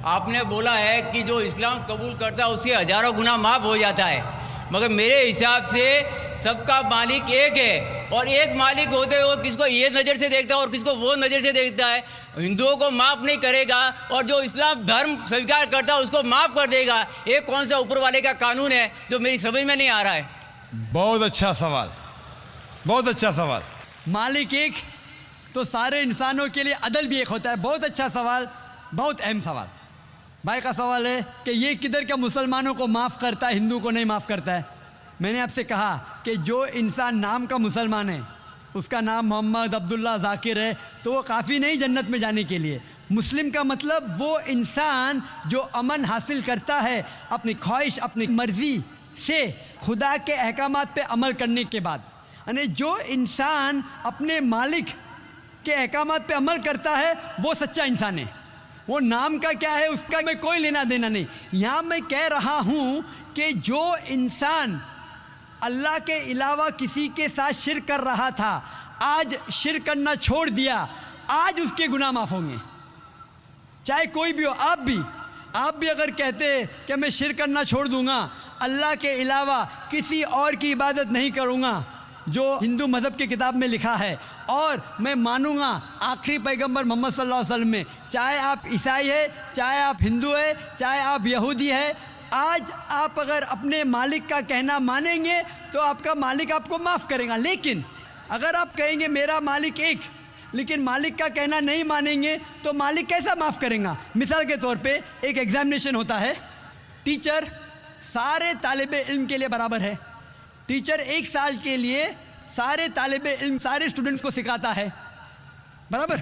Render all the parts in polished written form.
आपने बोला है कि जो इस्लाम कबूल करता है उसके हज़ारों गुनाह माफ़ हो जाता है, मगर मेरे हिसाब से सबका मालिक एक है और एक मालिक होते हुए किसको ये नज़र से देखता है और किसको वो नज़र से देखता है। हिंदुओं को माफ़ नहीं करेगा और जो इस्लाम धर्म स्वीकार करता है उसको माफ़ कर देगा। ये कौन सा ऊपर वाले का कानून है जो मेरी समझ में नहीं आ रहा है। बहुत अच्छा सवाल, बहुत अच्छा सवाल। मालिक एक तो सारे इंसानों के लिए अदल भी एक होता है। बहुत अच्छा सवाल, बहुत अहम सवाल। भाई का सवाल है कि ये किधर का मुसलमानों को माफ़ करता है, हिंदू को नहीं माफ़ करता है। मैंने आपसे कहा कि जो इंसान नाम का मुसलमान है, उसका नाम मोहम्मद अब्दुल्ला जाकिर है, तो वो काफ़ी नहीं जन्नत में जाने के लिए। मुस्लिम का मतलब वो इंसान जो अमन हासिल करता है अपनी ख्वाहिश अपनी मर्ज़ी से खुदा के अहकामात पे अमल करने के बाद। यानी जो इंसान अपने मालिक के अहकामात पे अमल करता है वो सच्चा इंसान है। वो नाम का क्या है उसका मैं कोई लेना देना नहीं। यहाँ मैं कह रहा हूँ कि जो इंसान अल्लाह के अलावा किसी के साथ शिर्क कर रहा था, आज शिर्क करना छोड़ दिया, आज उसके गुनाह माफ़ होंगे। चाहे कोई भी हो, आप भी अगर कहते कि मैं शिर्क करना छोड़ दूंगा, अल्लाह के अलावा किसी और की इबादत नहीं करूँगा जो हिंदू मज़हब की किताब में लिखा है, और मैं मानूंगा आखिरी पैगंबर मोहम्मद सल्लल्लाहु अलैहि वसल्लम में, चाहे आप ईसाई है, चाहे आप हिंदू है, चाहे आप यहूदी है, आज आप अगर अपने मालिक का कहना मानेंगे तो आपका मालिक आपको माफ़ करेगा। लेकिन अगर आप कहेंगे मेरा मालिक एक, लेकिन मालिक का कहना नहीं मानेंगे तो मालिक कैसा माफ़ करेगा। मिसाल के तौर पे एक एग्ज़ामिनेशन होता है, टीचर सारे तालिबे इल्म के लिए बराबर है। टीचर एक साल के लिए सारे तालिबे इल्म सारे स्टूडेंट्स को सिखाता है, बराबर।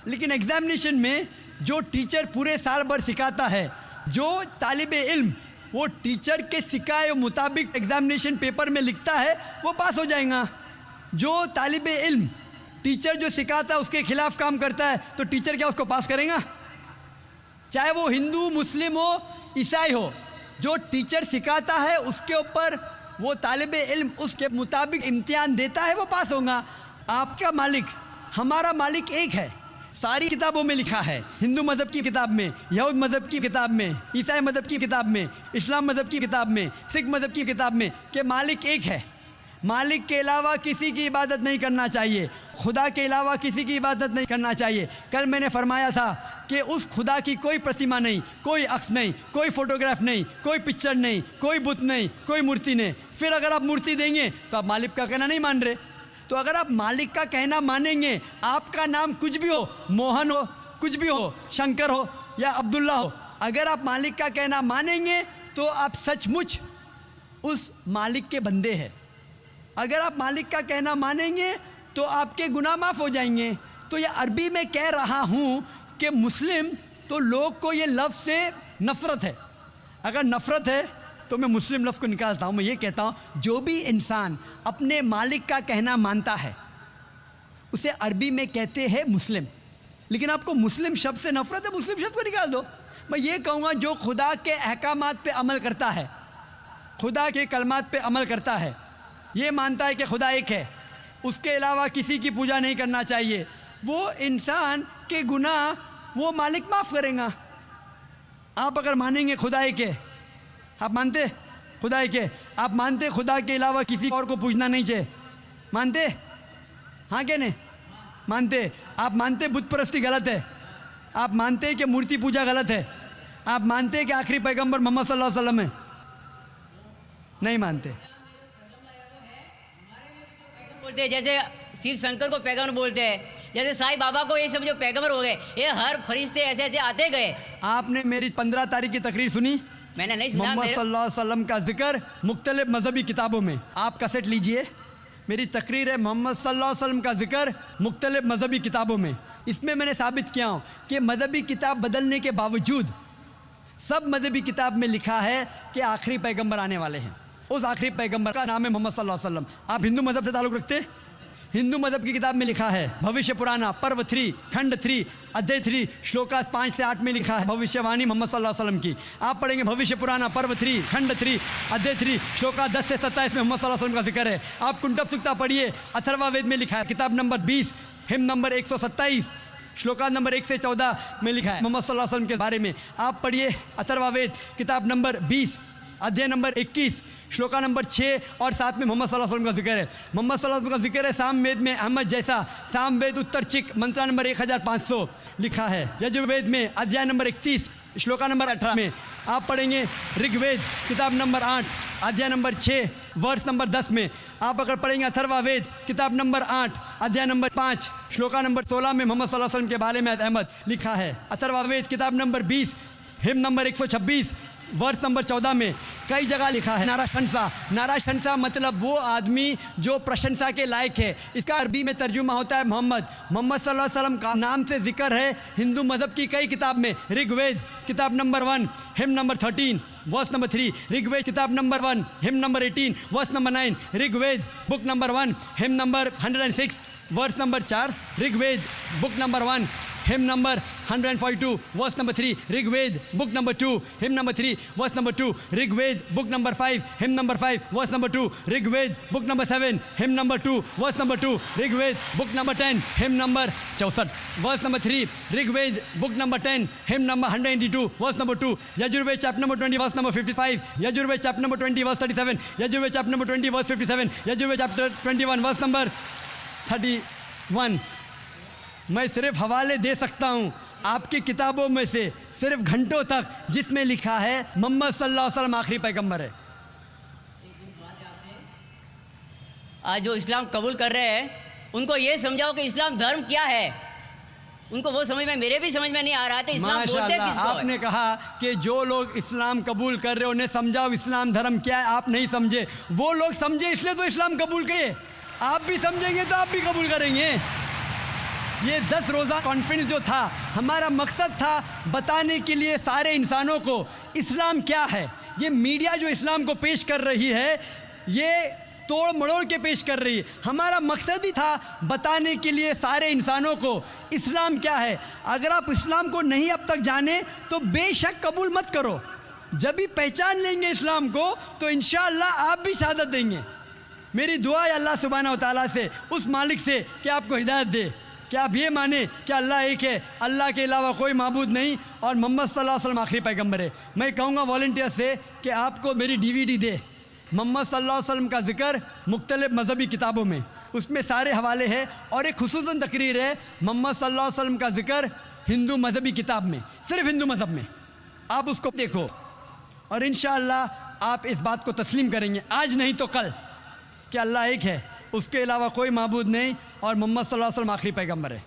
लेकिन एग्ज़ामिनेशन में जो टीचर पूरे साल भर सिखाता है, जो तालिबे इल्म वो टीचर के सिखाए मुताबिक एग्ज़ामिनेशन पेपर में लिखता है, वो पास हो जाएगा। जो तालिबे इल्म टीचर जो सिखाता है उसके खिलाफ काम करता है तो टीचर क्या उसको पास करेगा? चाहे वो हिंदू मुस्लिम हो ईसाई हो, जो टीचर सिखाता है उसके ऊपर वो तालिबे इल्म उसके मुताबिक इम्तिहान देता है, वो पास होगा। आपका मालिक हमारा मालिक एक है, सारी किताबों में लिखा है। हिंदू मज़हब की किताब में, यहूद मज़हब की किताब में, ईसाई मज़हब की किताब में, इस्लाम मज़हब की किताब में, सिख मज़हब की किताब में कि मालिक एक है। मालिक के अलावा किसी की इबादत नहीं करना चाहिए, खुदा के अलावा किसी की इबादत नहीं करना चाहिए। कल मैंने फरमाया था कि उस खुदा की कोई प्रतिमा नहीं, कोई अक्स नहीं, कोई फ़ोटोग्राफ नहीं, कोई पिक्चर नहीं, कोई बुत नहीं, कोई मूर्ति नहीं। फिर अगर आप मूर्ति देंगे तो आप मालिक का कहना नहीं मान रहे। तो अगर आप मालिक का कहना मानेंगे, आपका नाम कुछ भी हो, मोहन हो, कुछ भी हो, शंकर हो या अब्दुल्ला हो, अगर आप मालिक का कहना मानेंगे तो आप सचमुच उस मालिक के बंदे हैं। अगर आप मालिक का कहना मानेंगे तो आपके गुनाह माफ़ हो जाएंगे। तो ये अरबी में कह रहा हूँ कि मुस्लिम तो लोग को ये लफ्ज़ से नफ़रत है। अगर नफ़रत है तो मैं मुस्लिम लफ्ज़ को निकालता हूँ, मैं ये कहता हूँ जो भी इंसान अपने मालिक का कहना मानता है उसे अरबी में कहते हैं मुस्लिम। लेकिन आपको मुस्लिम शब्द से नफ़रत है, मुस्लिम शब्द को निकाल दो। मैं ये कहूँगा जो खुदा के अहकामात पे अमल करता है, खुदा के कलमात पे अमल करता है, ये मानता है कि खुदा एक है, उसके अलावा किसी की पूजा नहीं करना चाहिए, वो इंसान के गुनाह वो मालिक माफ़ करेगा। आप अगर मानेंगे खुदा एक है, आप मानते खुदा एक है, आप मानते खुदा के अलावा किसी और को पूछना नहीं चाहिए, मानते? हाँ क्या नहीं मानते? आप मानते बुत परस्ती गलत है, आप मानते कि मूर्ति पूजा गलत है, आप मानते कि आखिरी पैगंबर मोहम्मद सल्लल्लाहु अलैहि वसल्लम है? नहीं मानते। बोलते हैं जैसे शिव शंकर को पैगंबर बोलते हैं, जैसे साईं बाबा को ये सब जो पैगंबर हो गए, ये हर फरिश्ते ऐसे ऐसे आते गए। आपने मेरी 15 तारीख की तकरीर सुनी? मैंने नहीं सुना। मोहम्मद सल्लल्लाहु अलैहि वसल्लम का जिक्र मुख्तलिफ मजहबी किताबों में, आप कैसेट लीजिए, मेरी तकरीर है मोहम्मद सल्लल्लाहु अलैहि वसल्लम का जिक्र मुख्तलिफ मजहबी किताबों में। इसमें मैंने साबित किया हूँ कि मजहबी किताब बदलने के बावजूद सब मजहबी किताब में लिखा है कि आखिरी पैगंबर आने वाले हैं। उस आखिरी पैगंबर का नाम है मोहम्मद सल्लल्लाहु अलैहि वसल्लम। आप हिंदू मजहब से ताल्लुक़ रखते? हिंदू मजहब की किताब में लिखा है, भविष्य पुराना पर्व 3 खंड 3 अध्याय 3 श्लोका 5 से 8 में लिखा है भविष्यवाणी मोहम्मद सल्लल्लाहु अलैहि वसल्लम की। आप पढ़ेंगे भविष्य पुराना पर्व 3 खंड 3 अध्याय 3 श्लोका 10 से 27 में मोहम्मद सल्लल्लाहु अलैहि वसल्लम का जिक्र है। आप कुंटब सुक्ता पढ़िए, अथर्वा वेद में लिखा है, किताब number 20 him number 127 shloka number 1 से 14 में लिखा है मोहम्मद सल्लल्लाहु अलैहि वसल्लम के बारे में। आप पढ़िए अथर्ववेद किताब नंबर 20 अध्याय नंबर 21 श्लोका नंबर 6 और 7 में मोहम्मद सल्लल्लाहु अलैहि वसल्लम का जिक्र है। मोहम्मद सल्लल्लाहु अलैहि वसल्लम का जिक्र है सामवेद में अहमद जैसा, सामवेद उत्तर चिक मंत्रा नंबर 1500 लिखा है। यजुर्वेद में अध्याय नंबर 31 श्लोका नंबर 18 में आप पढ़ेंगे। ऋग्वेद किताब नंबर 8 अध्याय नंबर 6 वर्ष नंबर 10 में आप अगर पढ़ेंगे अथर्ववेद किताब नंबर 8 अध्याय नंबर 5 श्लोका नंबर 16 में मोहम्मद सल्लल्लाहु अलैहि वसल्लम के बारे में अहमद लिखा है। अथर्ववेद किताब नंबर 20 हिम नंबर 126 वर्ष नंबर 14 में कई जगह लिखा है नाराशंसा। नाराशंसा मतलब वो आदमी जो प्रशंसा के लायक है। इसका अरबी में तर्जुमा होता है मोहम्मद। मोहम्मद सल्लल्लाहु अलैहि वसल्लम का नाम से जिक्र है हिंदू मज़हब की कई किताब में। ऋग्वेद किताब number 1 hymn number 13 verse number 3, Rigveda किताब number 1 hymn number 18 verse number 9, Rigveda book number 1 hymn number 106 verse number 4, Rigveda book number 1 hymn number 142 verse number 3, Rigveda book number 2 hymn number 3 verse number 2, Rigveda book number 5 hymn number 5 verse number 2, Rigveda book number 7 hymn number 2 verse number 2, Rigveda book number 10 hymn number 64 verse number 3, Rigveda book number 10 hymn number 182 verse number 2, Yajurveda chapter number 20 verse number 55, Yajurveda chapter number 20 verse 37, Yajurveda chapter number 20 verse 57, Yajurveda chapter 21 verse number 31। मैं सिर्फ हवाले दे सकता हूँ आपकी किताबों में से सिर्फ घंटों तक जिसमें लिखा है मोहम्मद सल्लल्लाहु अलैहि वसल्लम आखिरी पैगंबर है। आज जो इस्लाम कबूल कर रहे हैं उनको ये समझाओ कि इस्लाम धर्म क्या है। उनको वो समझ में, मेरे भी समझ में नहीं आ रहा था इस्लाम बोलते किसको है। आपने कहा कि जो लोग इस्लाम कबूल कर रहे हैं उन्हें समझाओ इस्लाम धर्म क्या है। आप नहीं समझे, वो लोग समझे इसलिए तो इस्लाम कबूल किए। आप भी समझेंगे तो आप भी कबूल करेंगे। ये 10 रोज़ा कॉन्फ्रेंस जो था हमारा मकसद था बताने के लिए सारे इंसानों को इस्लाम क्या है। ये मीडिया जो इस्लाम को पेश कर रही है ये तोड़ मड़ोड़ के पेश कर रही है। हमारा मकसद ही था बताने के लिए सारे इंसानों को इस्लाम क्या है। अगर आप इस्लाम को नहीं अब तक जाने तो बेशक कबूल मत करो। जब भी पहचान लेंगे इस्लाम को तो इंशाअल्लाह आप भी शहादत देंगे। मेरी दुआ है अल्लाह सुब्हानहू व तआला से, उस मालिक से कि आपको हिदायत दे कि आप ये माने कि अल्लाह एक है, अल्लाह के अलावा कोई माबूद नहीं और मोहम्मद सल्लल्लाहु अलैहि वसल्लम आखिरी पैगंबर है। मैं कहूँगा वॉलंटियर से कि आपको मेरी DVD दे मोहम्मद सल्लल्लाहु अलैहि वसल्लम का जिक्र मुख्तलिफ मजहबी किताबों में, उसमें सारे हवाले हैं और एक खुसूसन तकरीर है मोहम्मद सल्लल्लाहु अलैहि वसल्लम का जिक्र हिंदू मजहबी किताब में, सिर्फ हिंदू मज़हब में। आप उसको देखो और इंशाअल्लाह आप इस बात को तस्लीम करेंगे आज नहीं तो कल कि अल्लाह एक है, उसके अलावा कोई माबूद नहीं और मोहम्मद सल्लल्लाहु अलैहि वसल्लम आखिरी पैगंबर है।